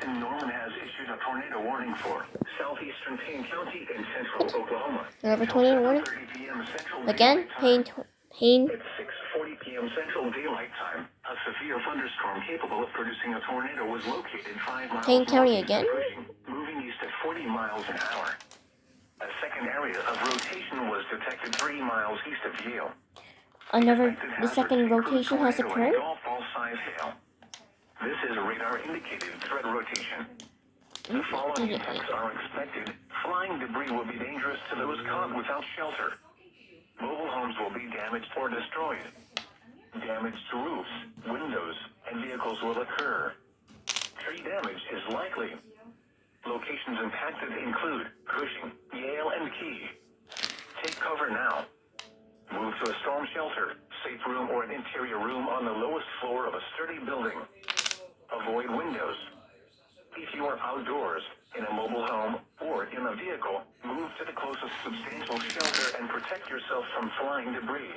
in Norman has issued a tornado warning for southeastern Payne County and central Oklahoma. Another tornado warning? 7:30 p.m. Central Again? Daylight Time. Payne. At 6:40 p.m. Central Daylight Time, a severe thunderstorm capable of producing a tornado was located 5 miles Payne County northeast again? of Cushing, moving east at 40 miles an hour. A second area of rotation was detected 3 miles east of Yale. The second rotation has occurred? Golf-ball-size hail. This is a radar-indicated threat rotation. The following effects are expected. Flying debris will be dangerous to those caught without shelter. Mobile homes will be damaged or destroyed. Damage to roofs, windows, and vehicles will occur. Tree damage is likely. Locations impacted include Cushing, Yale, and Key. Take cover now. Move to a storm shelter, safe room, or an interior room on the lowest floor of a sturdy building. Avoid windows. If you are outdoors, in a mobile home, or in a vehicle, move to the closest substantial shelter and protect yourself from flying debris.